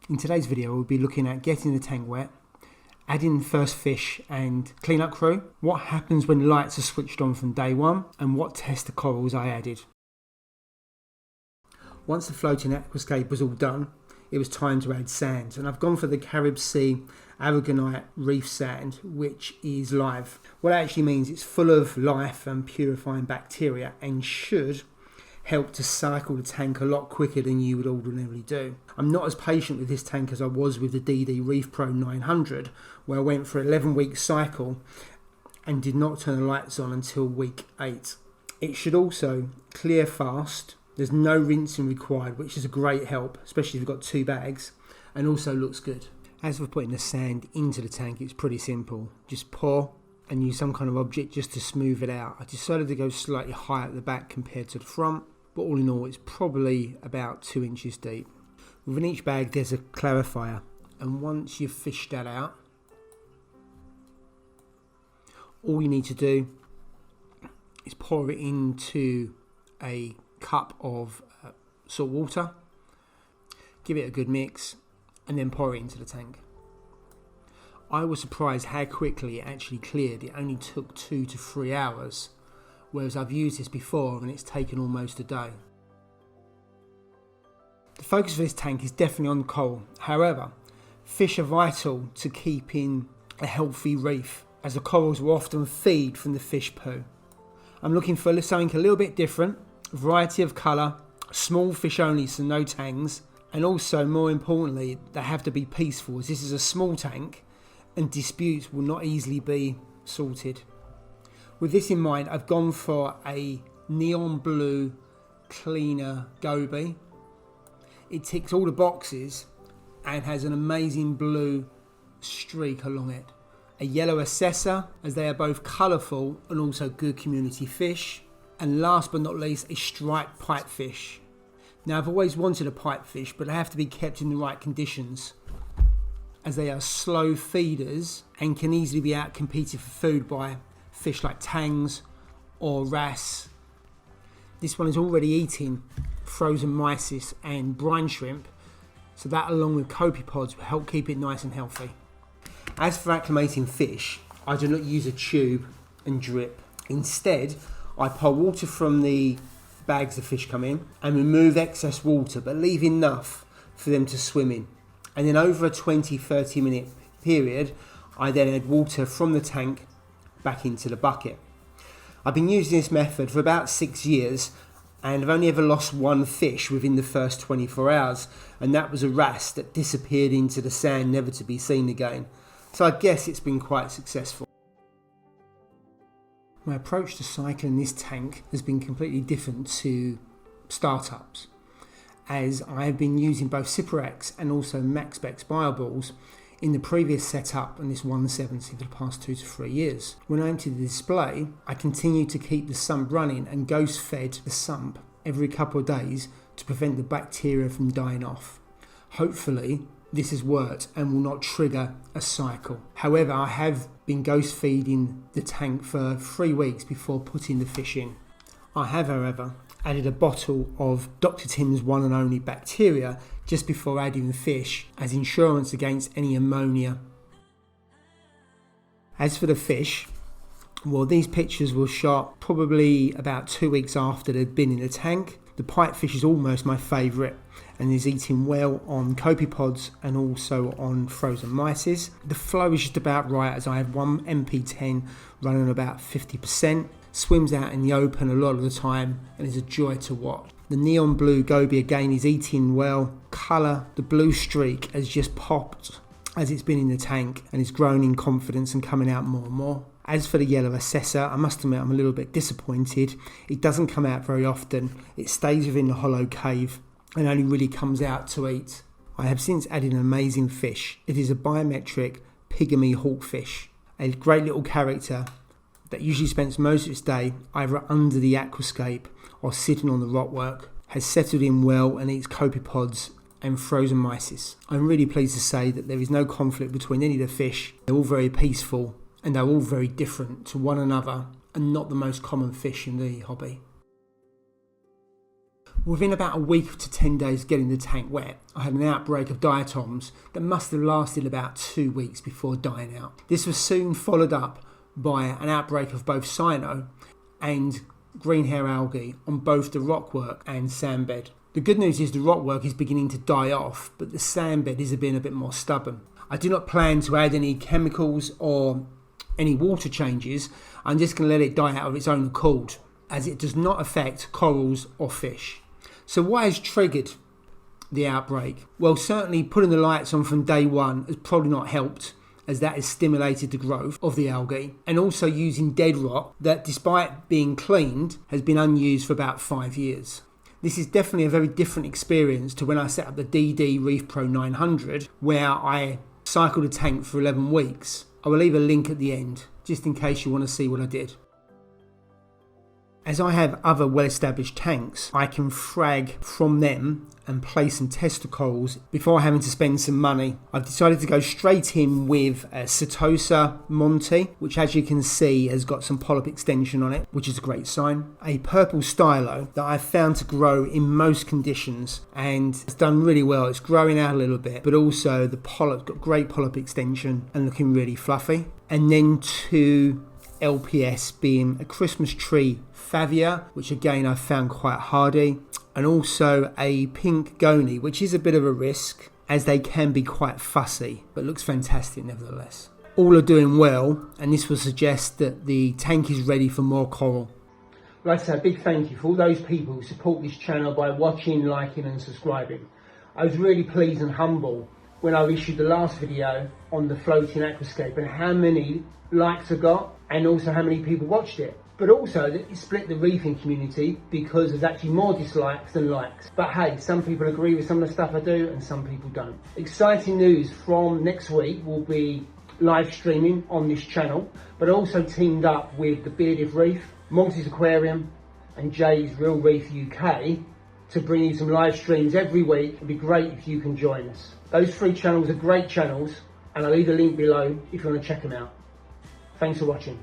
In today's video we'll be looking at getting the tank wet, adding the first fish and cleanup crew, what happens when lights are switched on from day one, and what test of corals I added. Once the floating aquascape was all done, it was time to add sand, and I've gone for the Carib Sea Aragonite Reef sand, which is live. What that actually means, it's full of life and purifying bacteria and should help to cycle the tank a lot quicker than you would ordinarily do. I'm not as patient with this tank as I was with the DD Reef Pro 900, where I went for an 11-week cycle and did not turn the lights on until week 8. It should also clear fast. There's no rinsing required, which is a great help, especially if you've got 2 bags, and also looks good. As for putting the sand into the tank, it's pretty simple. Just pour and use some kind of object just to smooth it out. I decided to go slightly higher at the back compared to the front, but all in all it's probably about 2 inches deep. Within each bag there's a clarifier, and once you've fished that out, all you need to do is pour it into a cup of salt water, give it a good mix, and then pour it into the tank. I was surprised how quickly it actually cleared. It only took 2 to 3 hours, whereas I've used this before and it's taken almost a day. The focus of this tank is definitely on the coral. However, fish are vital to keeping a healthy reef, as the corals will often feed from the fish poo. I'm looking for something a little bit different, a variety of colour, small fish only, so no tangs, and also, more importantly, they have to be peaceful, as this is a small tank and disputes will not easily be sorted. With this in mind, I've gone for a neon blue cleaner goby. It ticks all the boxes and has an amazing blue streak along it. A yellow assessor, as they are both colourful and also good community fish. And last but not least, a striped pipefish. Now, I've always wanted a pipefish, but they have to be kept in the right conditions, as they are slow feeders and can easily be out-competed for food by fish like tangs or wrasse. This one is already eating frozen mysis and brine shrimp, so that along with copepods will help keep it nice and healthy. As for acclimating fish, I do not use a tube and drip. Instead, I pour water from the bags the fish come in and remove excess water, but leave enough for them to swim in. And then over a 20-30 minute period, I then add water from the tank back into the bucket. I've been using this method for about 6 years, and I've only ever lost 1 fish within the first 24 hours, and that was a wrasse that disappeared into the sand, never to be seen again. So I guess it's been quite successful. My approach to cycling this tank has been completely different to startups, as I have been using both Cypher-X and also MaxBex bioballs in the previous setup and this 170 for the past 2 to 3 years. When I empty the display, I continue to keep the sump running and ghost fed the sump every couple of days to prevent the bacteria from dying off. Hopefully this has worked and will not trigger a cycle. However, I have been ghost feeding the tank for 3 weeks before putting the fish in. I have, however, added a bottle of Dr. Tim's one and only bacteria just before adding the fish, as insurance against any ammonia. As for the fish, well, these pictures were shot probably about 2 weeks after they'd been in the tank. The pipefish is almost my favourite and is eating well on copepods and also on frozen mysis. The flow is just about right, as I have one MP10 running about 50%. Swims out in the open a lot of the time and is a joy to watch. The neon blue goby again is eating well. Colour, the blue streak has just popped as it's been in the tank and is growing in confidence and coming out more and more. As for the yellow assessor, I must admit I'm a little bit disappointed. It doesn't come out very often. It stays within the hollow cave and only really comes out to eat. I have since added an amazing fish. It is a biometric pygmy hawkfish, a great little character that usually spends most of its day either under the aquascape or sitting on the rockwork, has settled in well and eats copepods and frozen mysis. I'm really pleased to say that there is no conflict between any of the fish. They're all very peaceful and they're all very different to one another and not the most common fish in the hobby. Within about a week to 10 days getting the tank wet, I had an outbreak of diatoms that must have lasted about 2 weeks before dying out. This was soon followed up by an outbreak of both cyano and green hair algae on both the rockwork and sandbed. The good news is the rockwork is beginning to die off, but the sandbed is being a bit more stubborn. I do not plan to add any chemicals or any water changes. I'm just going to let it die out of its own accord, as it does not affect corals or fish. So what has triggered the outbreak? Well, certainly putting the lights on from day one has probably not helped, as that has stimulated the growth of the algae, and also using dead rock that, despite being cleaned, has been unused for about 5 years. This is definitely a very different experience to when I set up the DD Reef Pro 900, where I cycled a tank for 11 weeks. I will leave a link at the end, just in case you want to see what I did. As I have other well-established tanks, I can frag from them and place some tester corals before having to spend some money. I've decided to go straight in with a Setosa Monty, which, as you can see, has got some polyp extension on it, which is a great sign. A purple stylo that I've found to grow in most conditions and it's done really well. It's growing out a little bit, but also the polyp's got great polyp extension and looking really fluffy. And then two LPS, being a Christmas tree Favia, which again I found quite hardy, and also a pink Goni, which is a bit of a risk as they can be quite fussy, but looks fantastic nevertheless. All are doing well, and this will suggest that the tank is ready for more coral. Like I say, a big thank you for all those people who support this channel by watching, liking and subscribing. I was really pleased and humble when I issued the last video on the floating aquascape and how many likes I got, and also how many people watched it. But also that it split the reefing community because there's actually more dislikes than likes. But hey, some people agree with some of the stuff I do and some people don't. Exciting news from next week, will be live streaming on this channel, but also teamed up with the Bearded Reef, Monty's Aquarium and Jay's Real Reef UK to bring you some live streams every week. It'd be great if you can join us. Those 3 channels are great channels, and I'll leave a link below if you want to check them out. Thanks for watching.